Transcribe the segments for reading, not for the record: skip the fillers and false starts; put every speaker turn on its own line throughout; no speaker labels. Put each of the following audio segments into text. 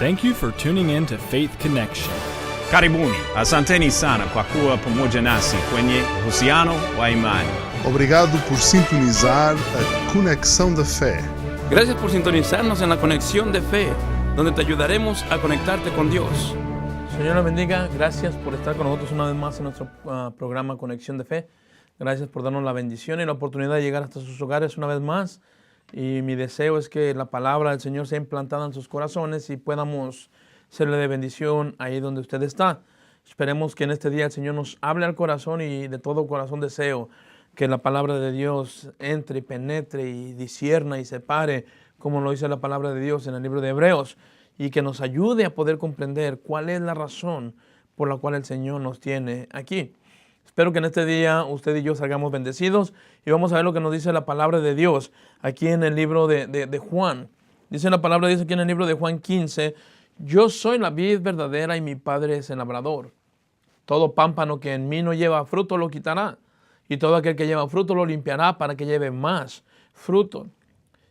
Thank you for tuning in to Faith Connection.
Karibuni, asanteni sana kwa kuwa pamoja nasi kwenye uhusiano wa imani.
Obrigado por sintonizar a Conexão da Fé.
Gracias por sintonizarnos en la Conexión de Fe, donde te ayudaremos a conectarte con Dios.
Señor la bendiga, gracias por estar con nosotros una vez más en nuestro programa Conexión de Fe. Gracias por darnos la bendición y la oportunidad de llegar hasta sus hogares una vez más. Y mi deseo es que la palabra del Señor sea implantada en sus corazones y podamos serle de bendición ahí donde usted está. Esperemos que en este día el Señor nos hable al corazón, y de todo corazón deseo que la palabra de Dios entre y penetre y discierna y separe, como lo dice la palabra de Dios en el libro de Hebreos, y que nos ayude a poder comprender cuál es la razón por la cual el Señor nos tiene aquí. Espero que en este día usted y yo salgamos bendecidos, y vamos a ver lo que nos dice la palabra de Dios aquí en el libro de Juan. Dice la palabra, dice aquí en el libro de Juan 15, yo soy la vid verdadera y mi Padre es el labrador. Todo pámpano que en mí no lleva fruto lo quitará, y todo aquel que lleva fruto lo limpiará para que lleve más fruto.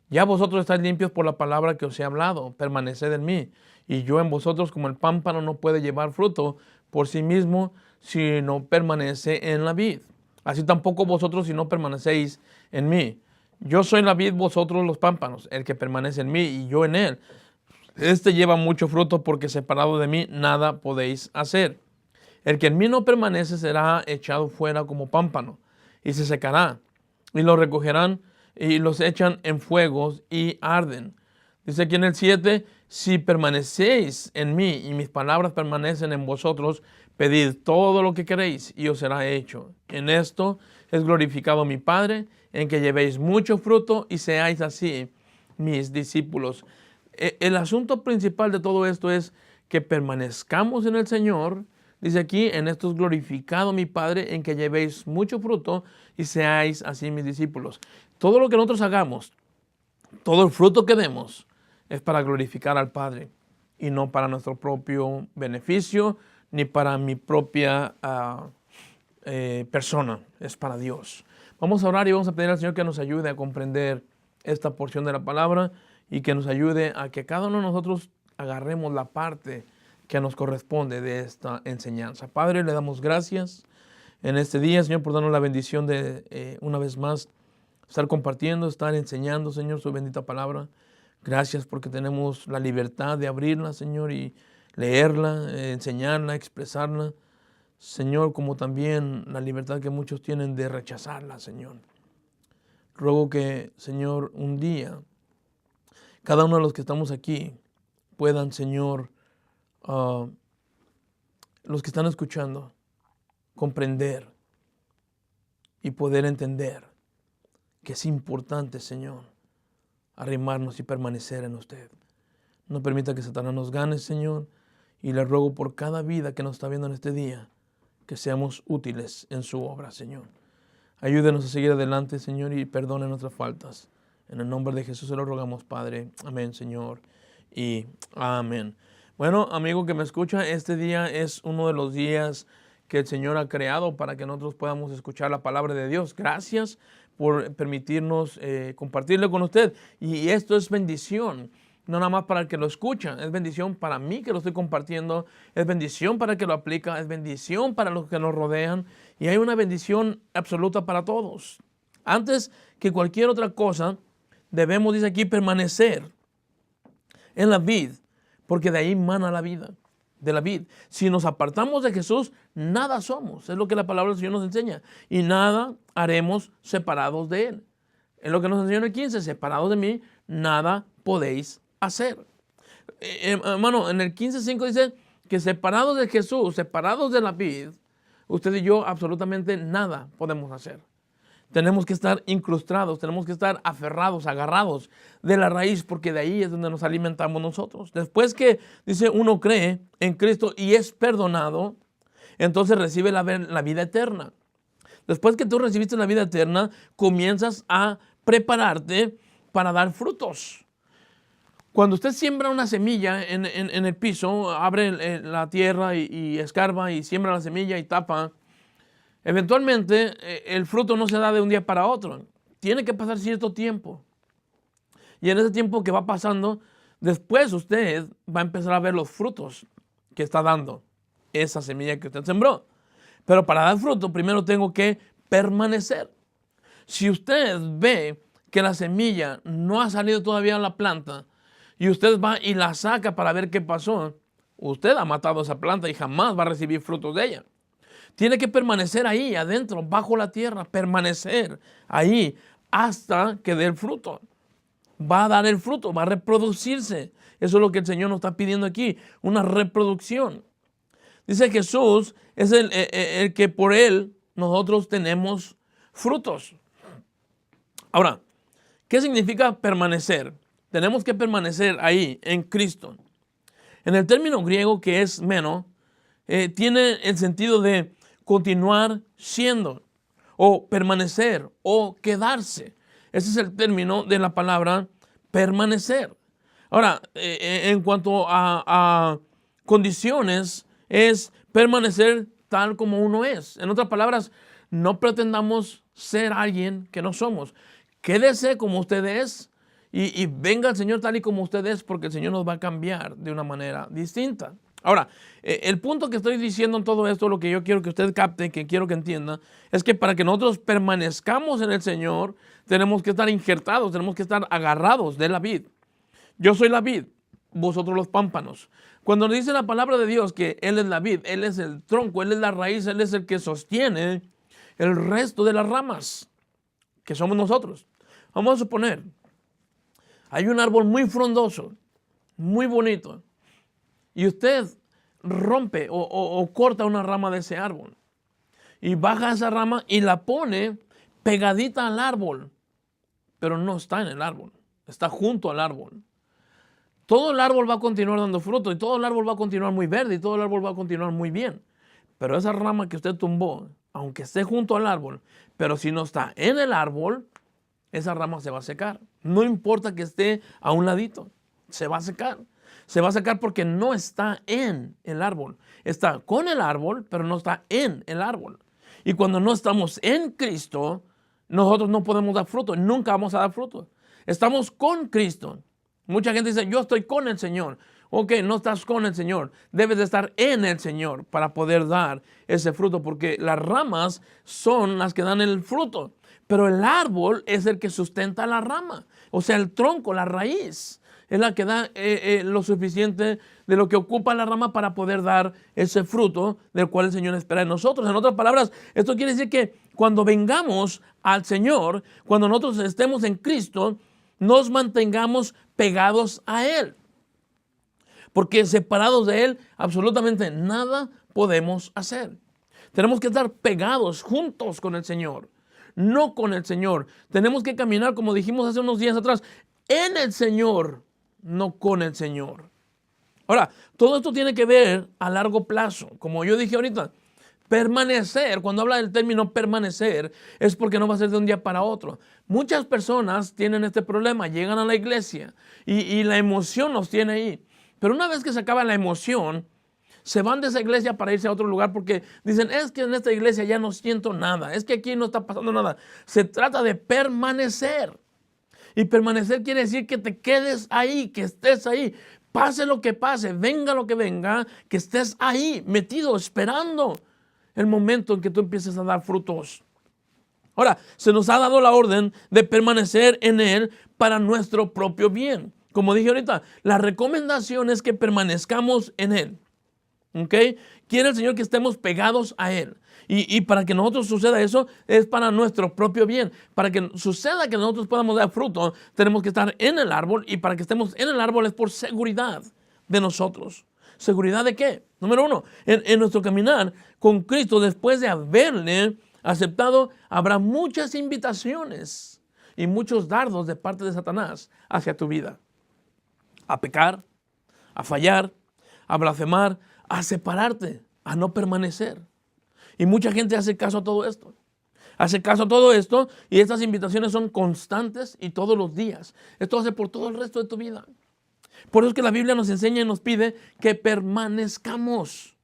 Ya vosotros estáis limpios por la palabra que os he hablado, permaneced en mí, y yo en vosotros, como el pámpano no puede llevar fruto por sí mismo si no permanece en la vid. Así tampoco vosotros si no permanecéis en mí. Yo soy la vid, vosotros los pámpanos, el que permanece en mí y yo en él. Este lleva mucho fruto, porque separado de mí nada podéis hacer. El que en mí no permanece será echado fuera como pámpano y se secará, y lo recogerán y los echan en fuegos y arden. Dice aquí en el 7, si permanecéis en mí y mis palabras permanecen en vosotros, pedid todo lo que queréis y os será hecho. En esto es glorificado mi Padre, en que llevéis mucho fruto y seáis así mis discípulos. El asunto principal de todo esto es que permanezcamos en el Señor. Dice aquí, en esto es glorificado mi Padre, en que llevéis mucho fruto y seáis así mis discípulos. Todo lo que nosotros hagamos, todo el fruto que demos, es para glorificar al Padre y no para nuestro propio beneficio ni para mi propia persona. Es para Dios. Vamos a orar y vamos a pedir al Señor que nos ayude a comprender esta porción de la palabra y que nos ayude a que cada uno de nosotros agarremos la parte que nos corresponde de esta enseñanza. Padre, le damos gracias en este día, Señor, por darnos la bendición de una vez más estar compartiendo, estar enseñando, Señor, su bendita palabra. Gracias porque tenemos la libertad de abrirla, Señor, y leerla, enseñarla, expresarla. Señor, como también la libertad que muchos tienen de rechazarla, Señor. Ruego que, Señor, un día, cada uno de los que estamos aquí puedan, Señor, los que están escuchando, comprender y poder entender que es importante, Señor, arrimarnos y permanecer en usted. No permita que Satanás nos gane, Señor, y le ruego por cada vida que nos está viendo en este día, que seamos útiles en su obra, Señor. Ayúdenos a seguir adelante, Señor, y perdone nuestras faltas. En el nombre de Jesús se lo rogamos, Padre. Amén, Señor, y amén. Bueno, amigo que me escucha, este día es uno de los días que el Señor ha creado para que nosotros podamos escuchar la palabra de Dios. Gracias por permitirnos compartirlo con usted. Y esto es bendición, no nada más para el que lo escucha, es bendición para mí que lo estoy compartiendo, es bendición para el que lo aplica, es bendición para los que nos rodean, y hay una bendición absoluta para todos. Antes que cualquier otra cosa, debemos, dice aquí, permanecer en la vid, porque de ahí mana la vida, de la vid. Si nos apartamos de Jesús, nada somos. Es lo que la palabra del Señor nos enseña. Y nada haremos separados de Él. Es lo que nos enseña en el 15. Separados de mí, nada podéis hacer. Hermano, en el 15:5 dice que separados de Jesús, separados de la vid, usted y yo absolutamente nada podemos hacer. Tenemos que estar incrustados, tenemos que estar aferrados, agarrados de la raíz, porque de ahí es donde nos alimentamos nosotros. Después que, dice, uno cree en Cristo y es perdonado, entonces recibe la vida eterna. Después que tú recibiste la vida eterna, comienzas a prepararte para dar frutos. Cuando usted siembra una semilla en el piso, abre la tierra y escarba y siembra la semilla y tapa, eventualmente el fruto no se da de un día para otro. Tiene que pasar cierto tiempo. Y en ese tiempo que va pasando, Después usted va a empezar a ver los frutos que está dando esa semilla que usted sembró. Pero para dar fruto, primero tengo que permanecer. Si usted ve que la semilla no ha salido todavía a la planta y usted va y la saca para ver qué pasó, usted ha matado esa planta y jamás va a recibir frutos de ella. Tiene que permanecer ahí, adentro, bajo la tierra, permanecer ahí hasta que dé el fruto. Va a dar el fruto, va a reproducirse. Eso es lo que el Señor nos está pidiendo aquí, una reproducción. Dice Jesús es el que por Él nosotros tenemos frutos. Ahora, ¿qué significa permanecer? Tenemos que permanecer ahí, en Cristo. En el término griego que es meno, tiene el sentido de continuar siendo, o permanecer, o quedarse. Ese es el término de la palabra permanecer. Ahora, en cuanto a condiciones, es permanecer tal como uno es. En otras palabras, no pretendamos ser alguien que no somos. Quédese como usted es y venga al Señor tal y como usted es, porque el Señor nos va a cambiar de una manera distinta. Ahora, el punto que estoy diciendo en todo esto, lo que yo quiero que usted capte, que quiero que entienda, es que para que nosotros permanezcamos en el Señor, tenemos que estar injertados, tenemos que estar agarrados de la vid. Yo soy la vid, vosotros los pámpanos. Cuando nos dice la palabra de Dios que Él es la vid, Él es el tronco, Él es la raíz, Él es el que sostiene el resto de las ramas, que somos nosotros. Vamos a suponer, hay un árbol muy frondoso, muy bonito, y usted rompe o corta una rama de ese árbol y baja esa rama y la pone pegadita al árbol, pero no está en el árbol, está junto al árbol. Todo el árbol va a continuar dando fruto y todo el árbol va a continuar muy verde y todo el árbol va a continuar muy bien. Pero esa rama que usted tumbó, aunque esté junto al árbol, pero si no está en el árbol, esa rama se va a secar. No importa que esté a un ladito, se va a secar. Se va a secar porque no está en el árbol. Está con el árbol, pero no está en el árbol. Y cuando no estamos en Cristo, nosotros no podemos dar fruto. Nunca vamos a dar fruto. Estamos con Cristo. Mucha gente dice, yo estoy con el Señor. Ok, no estás con el Señor. Debes de estar en el Señor para poder dar ese fruto, porque las ramas son las que dan el fruto. Pero el árbol es el que sustenta la rama. O sea, el tronco, la raíz, es la que da lo suficiente de lo que ocupa la rama para poder dar ese fruto del cual el Señor espera de nosotros. En otras palabras, esto quiere decir que cuando vengamos al Señor, cuando nosotros estemos en Cristo, nos mantengamos pegados a Él. Porque separados de Él, absolutamente nada podemos hacer. Tenemos que estar pegados juntos con el Señor, no con el Señor. Tenemos que caminar, como dijimos hace unos días atrás, en el Señor, no con el Señor. Ahora, todo esto tiene que ver a largo plazo. Como yo dije ahorita, permanecer, cuando habla del término permanecer, es porque no va a ser de un día para otro. Muchas personas tienen este problema, llegan a la iglesia y la emoción los tiene ahí. Pero una vez que se acaba la emoción, se van de esa iglesia para irse a otro lugar porque dicen, es que en esta iglesia ya no siento nada, es que aquí no está pasando nada. Se trata de permanecer. Y permanecer quiere decir que te quedes ahí, que estés ahí. Pase lo que pase, venga lo que venga, que estés ahí, metido, esperando el momento en que tú empieces a dar frutos. Ahora, se nos ha dado la orden de permanecer en Él para nuestro propio bien. Como dije ahorita, la recomendación es que permanezcamos en Él. ¿Ok? Quiere el Señor que estemos pegados a Él. Y para que nosotros suceda eso, es para nuestro propio bien. Para que suceda que nosotros podamos dar fruto, tenemos que estar en el árbol. Y para que estemos en el árbol es por seguridad de nosotros. ¿Seguridad de qué? Número uno, en nuestro caminar con Cristo, después de haberle aceptado, habrá muchas invitaciones y muchos dardos de parte de Satanás hacia tu vida. A pecar, a fallar, a blasfemar, a separarte, a no permanecer. Y mucha gente hace caso a todo esto. Hace caso a todo esto y estas invitaciones son constantes y todos los días. Esto hace por todo el resto de tu vida. Por eso es que la Biblia nos enseña y nos pide que permanezcamos.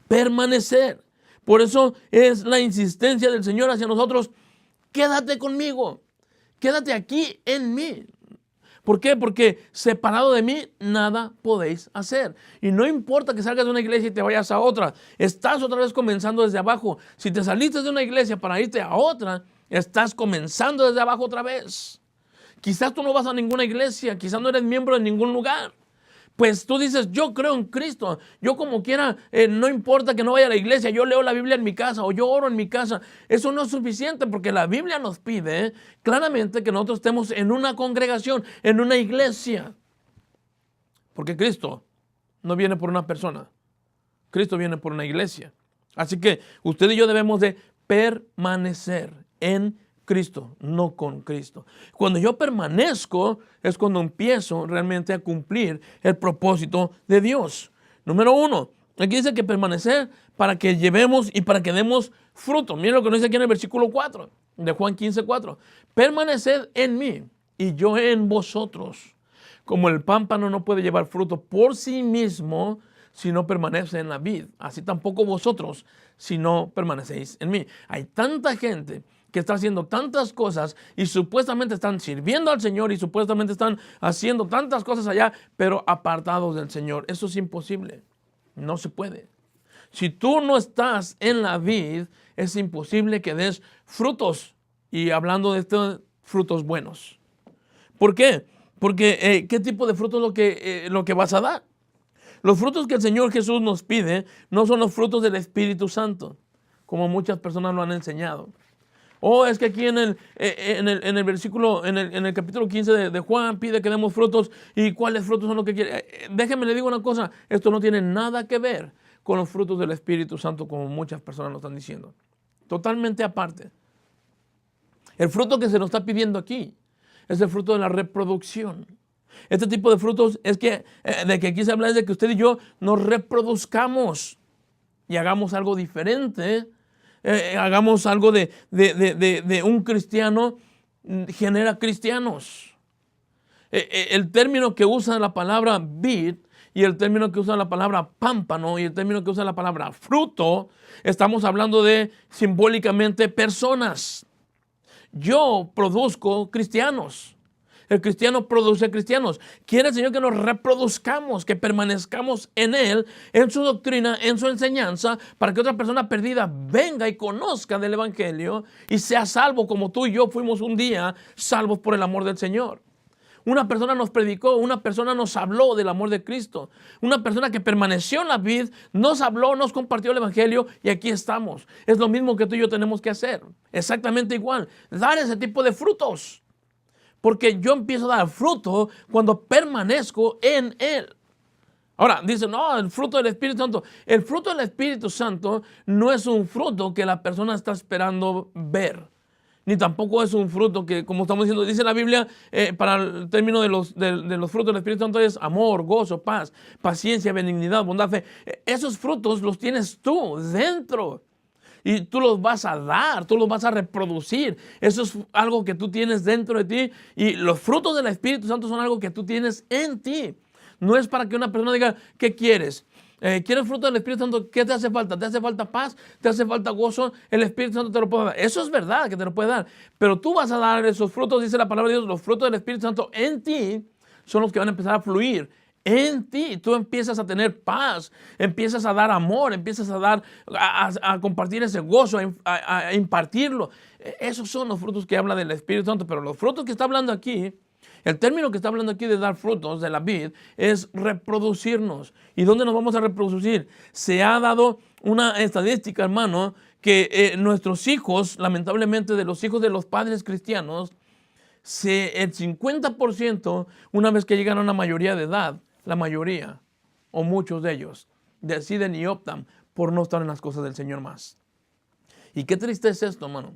Permanecer. Por eso es la insistencia del Señor hacia nosotros. Quédate conmigo. Quédate aquí en mí. ¿Por qué? Porque separado de mí nada podéis hacer. Y no importa que salgas de una iglesia y te vayas a otra. Estás otra vez comenzando desde abajo. Si te saliste de una iglesia para irte a otra, estás comenzando desde abajo otra vez. Quizás tú no vas a ninguna iglesia. Quizás no eres miembro de ningún lugar. Pues tú dices, yo creo en Cristo, yo como quiera, no importa que no vaya a la iglesia, yo leo la Biblia en mi casa o yo oro en mi casa. Eso no es suficiente porque la Biblia nos pide claramente que nosotros estemos en una congregación, en una iglesia. Porque Cristo no viene por una persona, Cristo viene por una iglesia. Así que usted y yo debemos de permanecer en Cristo, no con Cristo. Cuando yo permanezco es cuando empiezo realmente a cumplir el propósito de Dios. Número 1, aquí dice que permanecer para que llevemos y para que demos fruto. Miren lo que nos dice aquí en el versículo 4 de Juan 15:4. Permaneced en mí y yo en vosotros. Como el pámpano no puede llevar fruto por sí mismo si no permanece en la vid, así tampoco vosotros si no permanecéis en mí. Hay tanta gente que está haciendo tantas cosas y supuestamente están sirviendo al Señor y supuestamente están haciendo tantas cosas allá, pero apartados del Señor. Eso es imposible. No se puede. Si tú no estás en la vid, es imposible que des frutos. Y hablando de estos frutos buenos. ¿Por qué? Porque ¿qué tipo de frutos es lo que vas a dar? Los frutos que el Señor Jesús nos pide no son los frutos del Espíritu Santo, como muchas personas lo han enseñado. Es que aquí en el versículo, en el capítulo 15 de Juan pide que demos frutos. ¿Y cuáles frutos son los que quiere? Déjeme le digo una cosa, esto no tiene nada que ver con los frutos del Espíritu Santo como muchas personas lo están diciendo. Totalmente aparte. El fruto que se nos está pidiendo aquí es el fruto de la reproducción. Este tipo de frutos es que, de que aquí se habla es de que usted y yo nos reproduzcamos y hagamos algo diferente. Hagamos algo de un cristiano, genera cristianos. El término que usa la palabra vid y el término que usa la palabra pámpano y el término que usa la palabra fruto, estamos hablando de simbólicamente personas. Yo produzco cristianos. El cristiano produce cristianos. Quiere el Señor que nos reproduzcamos, que permanezcamos en Él, en su doctrina, en su enseñanza, para que otra persona perdida venga y conozca del Evangelio y sea salvo como tú y yo fuimos un día salvos por el amor del Señor. Una persona nos predicó, una persona nos habló del amor de Cristo. Una persona que permaneció en la vid, nos habló, nos compartió el Evangelio y aquí estamos. Es lo mismo que tú y yo tenemos que hacer. Exactamente igual. Dar ese tipo de frutos. Porque yo empiezo a dar fruto cuando permanezco en Él. Ahora, dice, no, el fruto del Espíritu Santo. El fruto del Espíritu Santo no es un fruto que la persona está esperando ver. Ni tampoco es un fruto que, como estamos diciendo, dice la Biblia, para el término de los frutos del Espíritu Santo es amor, gozo, paz, paciencia, benignidad, bondad, fe. Esos frutos los tienes tú dentro. Y tú los vas a dar, tú los vas a reproducir. Eso es algo que tú tienes dentro de ti. Y los frutos del Espíritu Santo son algo que tú tienes en ti. No es para que una persona diga, ¿qué quieres? ¿Quieres fruto del Espíritu Santo? ¿Qué te hace falta? ¿Te hace falta paz? ¿Te hace falta gozo? El Espíritu Santo te lo puede dar. Eso es verdad que te lo puede dar. Pero tú vas a dar esos frutos, dice la palabra de Dios, los frutos del Espíritu Santo en ti son los que van a empezar a fluir. En ti, tú empiezas a tener paz, empiezas a dar amor, empiezas a dar, a compartir ese gozo, a impartirlo. Esos son los frutos que habla del Espíritu Santo, pero los frutos que está hablando aquí, el término que está hablando aquí de dar frutos de la vid es reproducirnos. ¿Y dónde nos vamos a reproducir? Se ha dado una estadística, hermano, que nuestros hijos, lamentablemente de los hijos de los padres cristianos, el 50%, una vez que llegan a una mayoría de edad, la mayoría o muchos de ellos deciden y optan por no estar en las cosas del Señor más. Y qué triste es esto, hermano,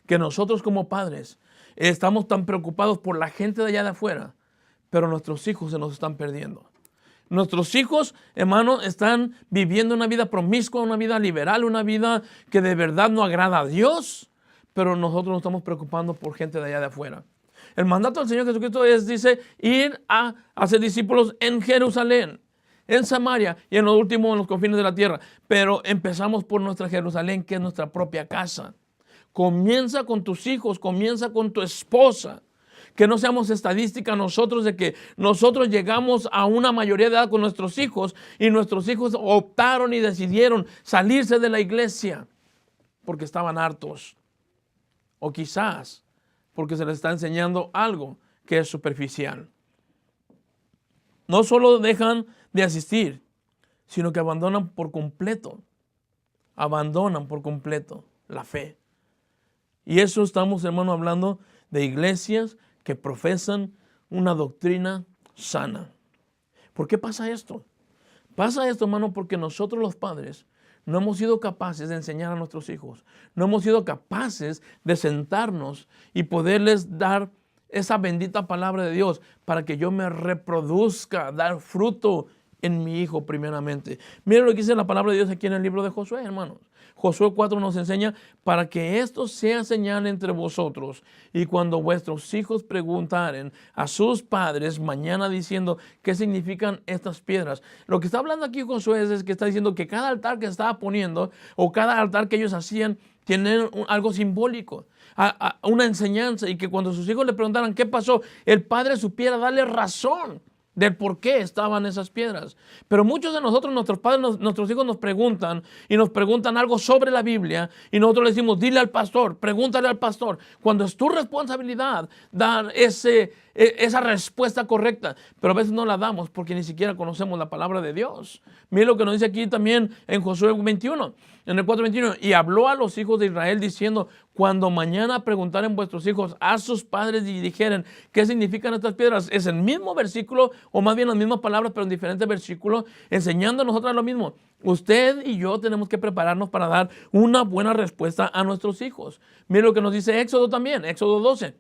que nosotros como padres estamos tan preocupados por la gente de allá de afuera, pero nuestros hijos se nos están perdiendo. Nuestros hijos, hermano, están viviendo una vida promiscua, una vida liberal, una vida que de verdad no agrada a Dios, pero nosotros nos estamos preocupando por gente de allá de afuera. El mandato del Señor Jesucristo dice, ir a hacer discípulos en Jerusalén, en Samaria y en lo último en los confines de la tierra. Pero empezamos por nuestra Jerusalén, que es nuestra propia casa. Comienza con tus hijos, comienza con tu esposa. que no seamos estadística nosotros de que nosotros llegamos a una mayoría de edad con nuestros hijos y nuestros hijos optaron y decidieron salirse de la iglesia porque estaban hartos. O quizás porque se les está enseñando algo que es superficial. No solo dejan de asistir, sino que abandonan por completo la fe. Y eso estamos, hermano, hablando de iglesias que profesan una doctrina sana. ¿Por qué pasa esto? Pasa esto, hermano, porque nosotros los padres no hemos sido capaces de enseñar a nuestros hijos. No hemos sido capaces de sentarnos y poderles dar esa bendita palabra de Dios para que yo me reproduzca, dar fruto en mi hijo primeramente. Miren lo que dice la palabra de Dios aquí en el libro de Josué, hermanos. Josué 4 nos enseña para que esto sea señal entre vosotros y cuando vuestros hijos preguntaren a sus padres mañana diciendo qué significan estas piedras. Lo que está hablando aquí Josué es que está diciendo que cada altar que estaba poniendo o cada altar que ellos hacían tiene algo simbólico, una enseñanza, y que cuando sus hijos le preguntaran qué pasó, el padre supiera darle razón del por qué estaban esas piedras. Pero muchos de nosotros, nuestros padres, nuestros hijos nos preguntan y nos preguntan algo sobre la Biblia y nosotros le decimos, dile al pastor, pregúntale al pastor, cuando es tu responsabilidad dar esa respuesta correcta, pero a veces no la damos porque ni siquiera conocemos la palabra de Dios. Miren lo que nos dice aquí también en Josué 21, en el 4:21, y habló a los hijos de Israel diciendo, cuando mañana preguntaren vuestros hijos a sus padres y dijeren qué significan estas piedras, es el mismo versículo, o más bien las mismas palabras, pero en diferentes versículos, enseñando a nosotros lo mismo. Usted y yo tenemos que prepararnos para dar una buena respuesta a nuestros hijos. Miren lo que nos dice Éxodo también, Éxodo 12.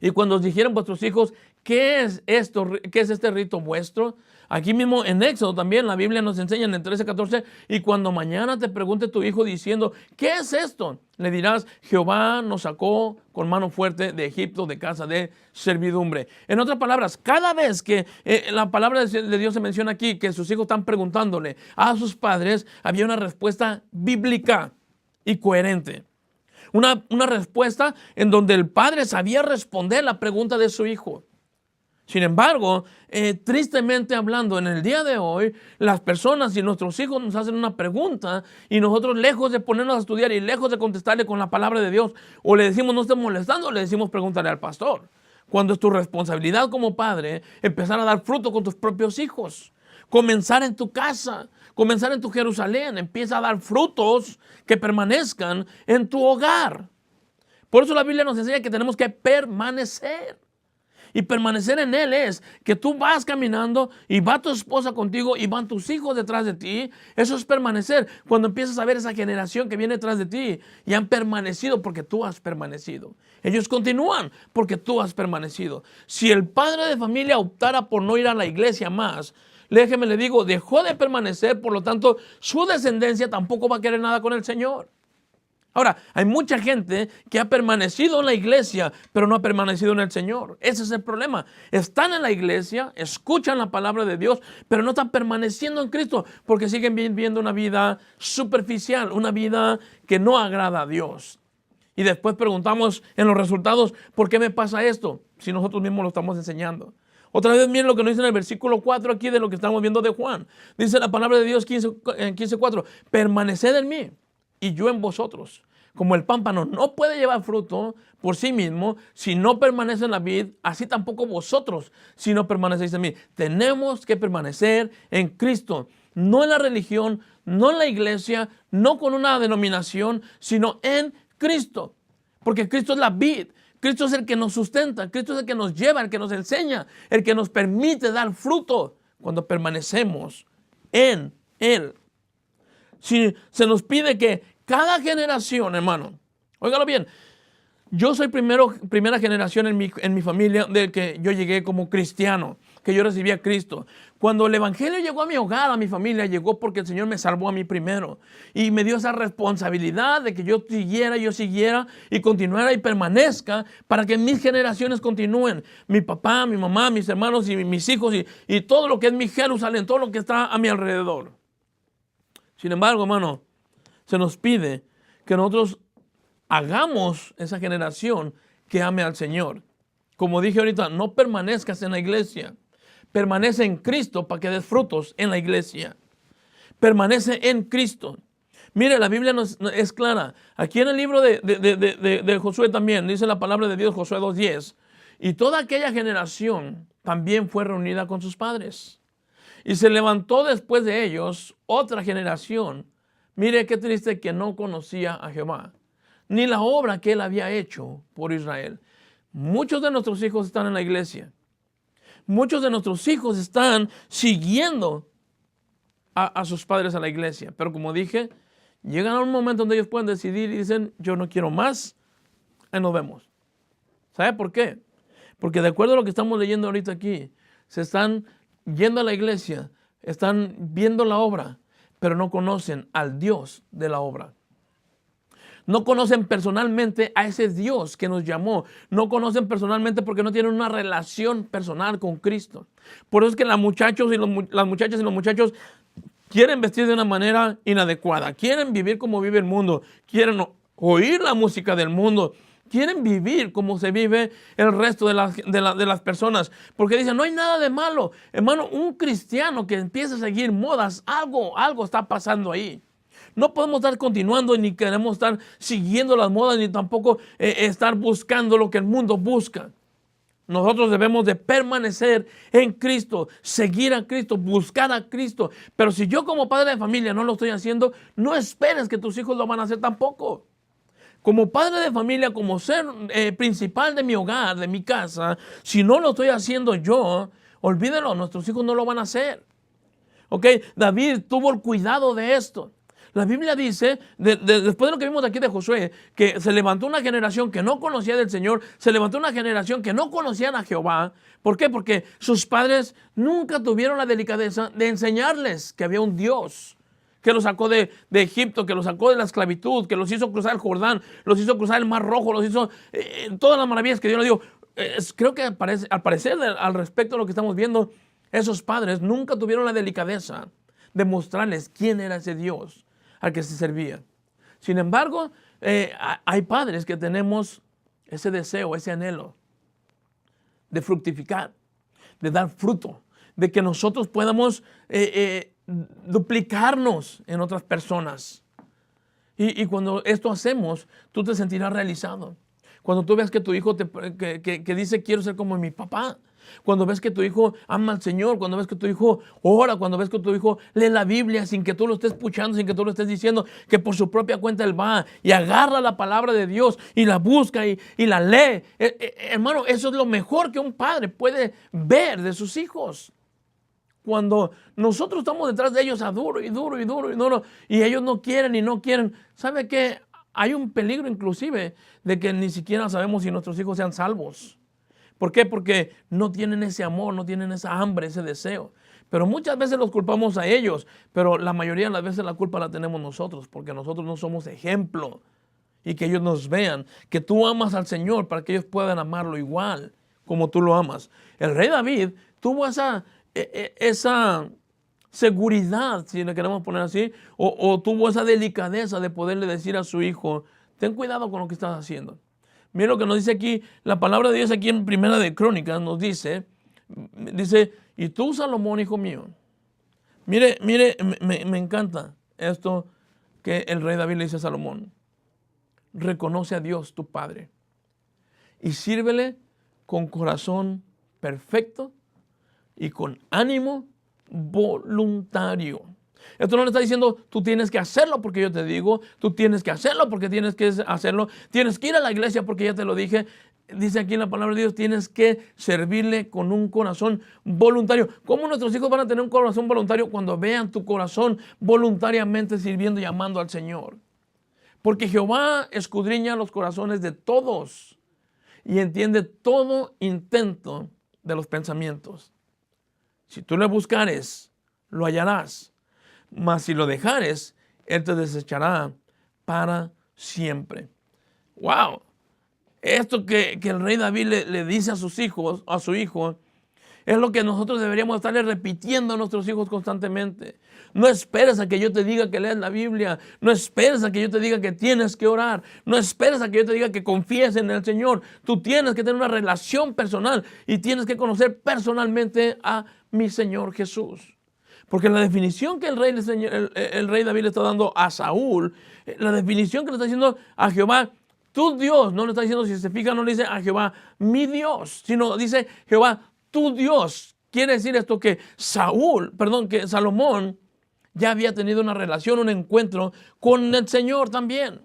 Y cuando os dijeron vuestros hijos, ¿qué es esto? ¿Qué es este rito vuestro? Aquí mismo en Éxodo también la Biblia nos enseña en el 13:14, y cuando mañana te pregunte tu hijo diciendo, ¿qué es esto? Le dirás, Jehová nos sacó con mano fuerte de Egipto, de casa de servidumbre. En otras palabras, cada vez que la palabra de Dios se menciona aquí, que sus hijos están preguntándole a sus padres, había una respuesta bíblica y coherente. Una respuesta en donde el padre sabía responder la pregunta de su hijo. Sin embargo, tristemente hablando, en el día de hoy, las personas y nuestros hijos nos hacen una pregunta y nosotros, lejos de ponernos a estudiar y lejos de contestarle con la palabra de Dios, o le decimos no estés molestando, le decimos pregúntale al pastor. Cuando es tu responsabilidad como padre empezar a dar fruto con tus propios hijos. Comenzar en tu casa, comenzar en tu Jerusalén, empieza a dar frutos que permanezcan en tu hogar. Por eso la Biblia nos enseña que tenemos que permanecer. Y permanecer en Él es que tú vas caminando y va tu esposa contigo y van tus hijos detrás de ti. Eso es permanecer. Cuando empiezas a ver esa generación que viene detrás de ti y han permanecido porque tú has permanecido. Ellos continúan porque tú has permanecido. Si el padre de familia optara por no ir a la iglesia más, déjeme le digo, dejó de permanecer, por lo tanto su descendencia tampoco va a querer nada con el Señor. Ahora, hay mucha gente que ha permanecido en la iglesia, pero no ha permanecido en el Señor. Ese es el problema. Están en la iglesia, escuchan la palabra de Dios, pero no están permaneciendo en Cristo porque siguen viviendo una vida superficial, una vida que no agrada a Dios. Y después preguntamos en los resultados, ¿por qué me pasa esto? Si nosotros mismos lo estamos enseñando. Otra vez miren lo que nos dice en el versículo 4 aquí de lo que estamos viendo de Juan. Dice la palabra de Dios en 15:4, permaneced en mí y yo en vosotros. Como el pámpano no puede llevar fruto por sí mismo si no permanece en la vid, así tampoco vosotros si no permanecéis en mí. Tenemos que permanecer en Cristo, no en la religión, no en la iglesia, no con una denominación, sino en Cristo. Porque Cristo es la vid, Cristo es el que nos sustenta, Cristo es el que nos lleva, el que nos enseña, el que nos permite dar fruto cuando permanecemos en Él. Si se nos pide que cada generación, hermano, óigalo bien, yo soy primera generación en mi familia de que yo llegué como cristiano, que yo recibí a Cristo. Cuando el evangelio llegó a mi hogar, a mi familia, llegó porque el Señor me salvó a mí primero y me dio esa responsabilidad de que yo siguiera y continuara y permanezca para que mis generaciones continúen. Mi papá, mi mamá, mis hermanos y mis hijos y todo lo que es mi Jerusalén, todo lo que está a mi alrededor. Sin embargo, hermano, se nos pide que nosotros hagamos esa generación que ame al Señor. Como dije ahorita, no permanezcas en la iglesia. Permanece en Cristo para que des frutos en la iglesia. Permanece en Cristo. Mire, la Biblia es clara. Aquí en el libro de Josué también dice la palabra de Dios, Josué 2:10. Y toda aquella generación también fue reunida con sus padres. Y se levantó después de ellos otra generación. Mire qué triste, que no conocía a Jehová, ni la obra que él había hecho por Israel. Muchos de nuestros hijos están en la iglesia. Muchos de nuestros hijos están siguiendo a sus padres a la iglesia. Pero como dije, llegan a un momento donde ellos pueden decidir y dicen, yo no quiero más, ahí nos vemos. ¿Sabe por qué? Porque de acuerdo a lo que estamos leyendo ahorita aquí, se están yendo a la iglesia, están viendo la obra, pero no conocen al Dios de la obra. No conocen personalmente a ese Dios que nos llamó. No conocen personalmente porque no tienen una relación personal con Cristo. Por eso es que las muchachas y los muchachos quieren vestir de una manera inadecuada. Quieren vivir como vive el mundo. Quieren oír la música del mundo. Quieren vivir como se vive el resto de las personas. Porque dicen, no hay nada de malo. Hermano, un cristiano que empieza a seguir modas, algo está pasando ahí. No podemos estar continuando, ni queremos estar siguiendo las modas, ni tampoco estar buscando lo que el mundo busca. Nosotros debemos de permanecer en Cristo, seguir a Cristo, buscar a Cristo. Pero si yo como padre de familia no lo estoy haciendo, no esperes que tus hijos lo van a hacer tampoco. Como padre de familia, como ser principal de mi hogar, de mi casa, si no lo estoy haciendo yo, olvídelo, nuestros hijos no lo van a hacer. ¿Ok? David tuvo el cuidado de esto. La Biblia dice, después de lo que vimos aquí de Josué, que se levantó una generación que no conocía del Señor, se levantó una generación que no conocían a Jehová. ¿Por qué? Porque sus padres nunca tuvieron la delicadeza de enseñarles que había un Dios que los sacó de Egipto, que los sacó de la esclavitud, que los hizo cruzar el Jordán, los hizo cruzar el Mar Rojo, los hizo todas las maravillas que Dios le dio. Creo que al parecer, al respecto de lo que estamos viendo, esos padres nunca tuvieron la delicadeza de mostrarles quién era ese Dios al que se servía. Sin embargo, hay padres que tenemos ese deseo, ese anhelo de fructificar, de dar fruto, de que nosotros podamos duplicarnos en otras personas. Y cuando esto hacemos, tú te sentirás realizado. Cuando tú ves que tu hijo que dice, quiero ser como mi papá. Cuando ves que tu hijo ama al Señor, cuando ves que tu hijo ora, cuando ves que tu hijo lee la Biblia sin que tú lo estés escuchando, sin que tú lo estés diciendo, que por su propia cuenta él va y agarra la palabra de Dios y la busca y la lee. Hermano, eso es lo mejor que un padre puede ver de sus hijos. Cuando nosotros estamos detrás de ellos a duro y duro y duro y duro y ellos no quieren y no quieren, ¿sabe qué? Hay un peligro inclusive de que ni siquiera sabemos si nuestros hijos sean salvos. ¿Por qué? Porque no tienen ese amor, no tienen esa hambre, ese deseo. Pero muchas veces los culpamos a ellos, pero la mayoría de las veces la culpa la tenemos nosotros, porque nosotros no somos ejemplo. Y que ellos nos vean, que tú amas al Señor para que ellos puedan amarlo igual como tú lo amas. El rey David tuvo esa seguridad, si le queremos poner así, o tuvo esa delicadeza de poderle decir a su hijo, ten cuidado con lo que estás haciendo. Mira lo que nos dice aquí, la palabra de Dios aquí en Primera de Crónicas nos dice, y tú, Salomón, hijo mío, mire, me encanta esto que el rey David le dice a Salomón, reconoce a Dios tu Padre y sírvele con corazón perfecto y con ánimo voluntario. Esto no le está diciendo, tú tienes que hacerlo porque yo te digo, tú tienes que hacerlo porque tienes que hacerlo, tienes que ir a la iglesia porque ya te lo dije. Dice aquí en la palabra de Dios, tienes que servirle con un corazón voluntario. ¿Cómo nuestros hijos van a tener un corazón voluntario cuando vean tu corazón voluntariamente sirviendo y amando al Señor? Porque Jehová escudriña los corazones de todos y entiende todo intento de los pensamientos. Si tú le buscares, lo hallarás. Mas si lo dejares, él te desechará para siempre. ¡Wow! Esto que el rey David le dice a sus hijos, a su hijo, Es lo que nosotros deberíamos estarle repitiendo a nuestros hijos constantemente. No esperes a que yo te diga que leas la Biblia. No esperes a que yo te diga que tienes que orar. No esperes a que yo te diga que confíes en el Señor. Tú tienes que tener una relación personal y tienes que conocer personalmente a mi Señor Jesús. Porque la definición que el rey David le está dando a Saúl, la definición que le está diciendo a Jehová, tu Dios, no le está diciendo, si se fijan, no le dice a Jehová, mi Dios, sino dice Jehová, tu Dios. Quiere decir esto que que Salomón ya había tenido una relación, un encuentro con el Señor también.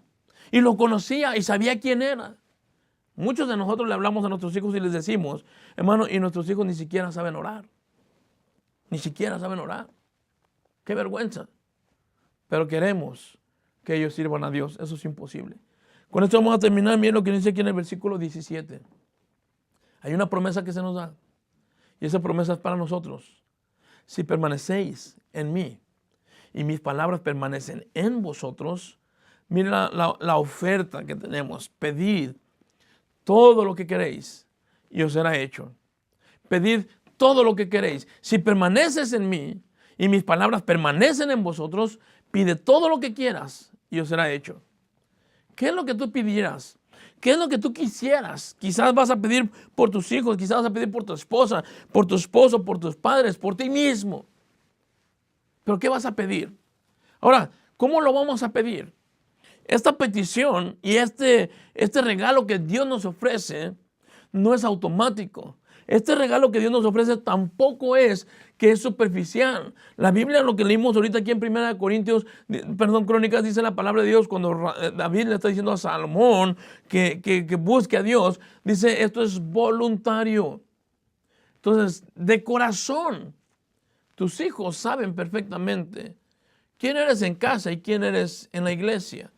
Y lo conocía y sabía quién era. Muchos de nosotros le hablamos a nuestros hijos y les decimos, hermano, y nuestros hijos ni siquiera saben orar. Ni siquiera saben orar. Qué vergüenza. Pero queremos que ellos sirvan a Dios. Eso es imposible. Con esto vamos a terminar. Miren lo que dice aquí en el versículo 17. Hay una promesa que se nos da. Y esa promesa es para nosotros. Si permanecéis en mí y mis palabras permanecen en vosotros, miren la oferta que tenemos. Pedid todo lo que queréis y os será hecho. Pedid todo lo que queréis. Si permaneces en mí y mis palabras permanecen en vosotros, pide todo lo que quieras y os será hecho. ¿Qué es lo que tú pidieras? ¿Qué es lo que tú quisieras? Quizás vas a pedir por tus hijos, quizás vas a pedir por tu esposa, por tu esposo, por tus padres, por ti mismo. ¿Pero qué vas a pedir? Ahora, ¿cómo lo vamos a pedir? Esta petición y este regalo que Dios nos ofrece no es automático. Este regalo que Dios nos ofrece tampoco es que es superficial. La Biblia, lo que leímos ahorita aquí en Crónicas, dice la palabra de Dios cuando David le está diciendo a Salomón que busque a Dios, dice esto es voluntario. Entonces, de corazón, tus hijos saben perfectamente quién eres en casa y quién eres en la iglesia.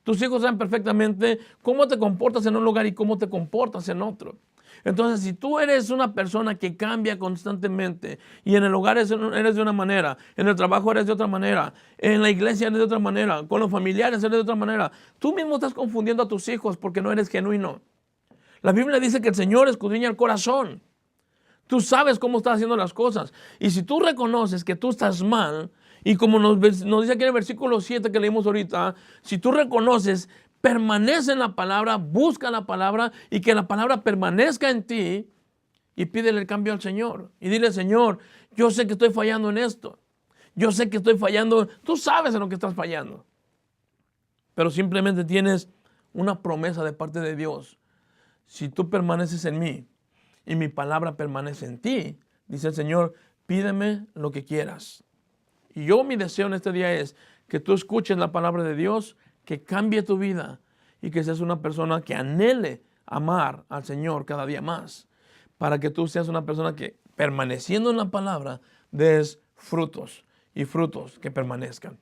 Tus hijos saben perfectamente cómo te comportas en un lugar y cómo te comportas en otro. Entonces, si tú eres una persona que cambia constantemente y en el hogar eres de una manera, en el trabajo eres de otra manera, en la iglesia eres de otra manera, con los familiares eres de otra manera, tú mismo estás confundiendo a tus hijos porque no eres genuino. La Biblia dice que el Señor escudriña el corazón. Tú sabes cómo estás haciendo las cosas. Y si tú reconoces que tú estás mal, y como nos dice aquí en el versículo 7 que leímos ahorita, si tú reconoces, permanece en la palabra, busca la palabra y que la palabra permanezca en ti y pídele el cambio al Señor. Y dile, Señor, yo sé que estoy fallando en esto. Yo sé que estoy fallando. Tú sabes en lo que estás fallando. Pero simplemente tienes una promesa de parte de Dios. Si tú permaneces en mí y mi palabra permanece en ti, dice el Señor, pídeme lo que quieras. Y mi deseo en este día es que tú escuches la palabra de Dios, que cambie tu vida y que seas una persona que anhele amar al Señor cada día más, para que tú seas una persona que, permaneciendo en la palabra, des frutos y frutos que permanezcan.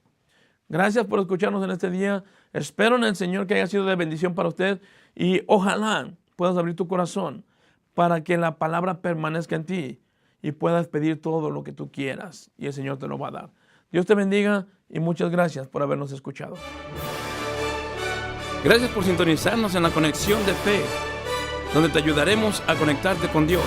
Gracias por escucharnos en este día. Espero en el Señor que haya sido de bendición para usted y ojalá puedas abrir tu corazón para que la palabra permanezca en ti y puedas pedir todo lo que tú quieras y el Señor te lo va a dar. Dios te bendiga y muchas gracias por habernos escuchado.
Gracias por sintonizarnos en la Conexión de Fe, donde te ayudaremos a conectarte con Dios.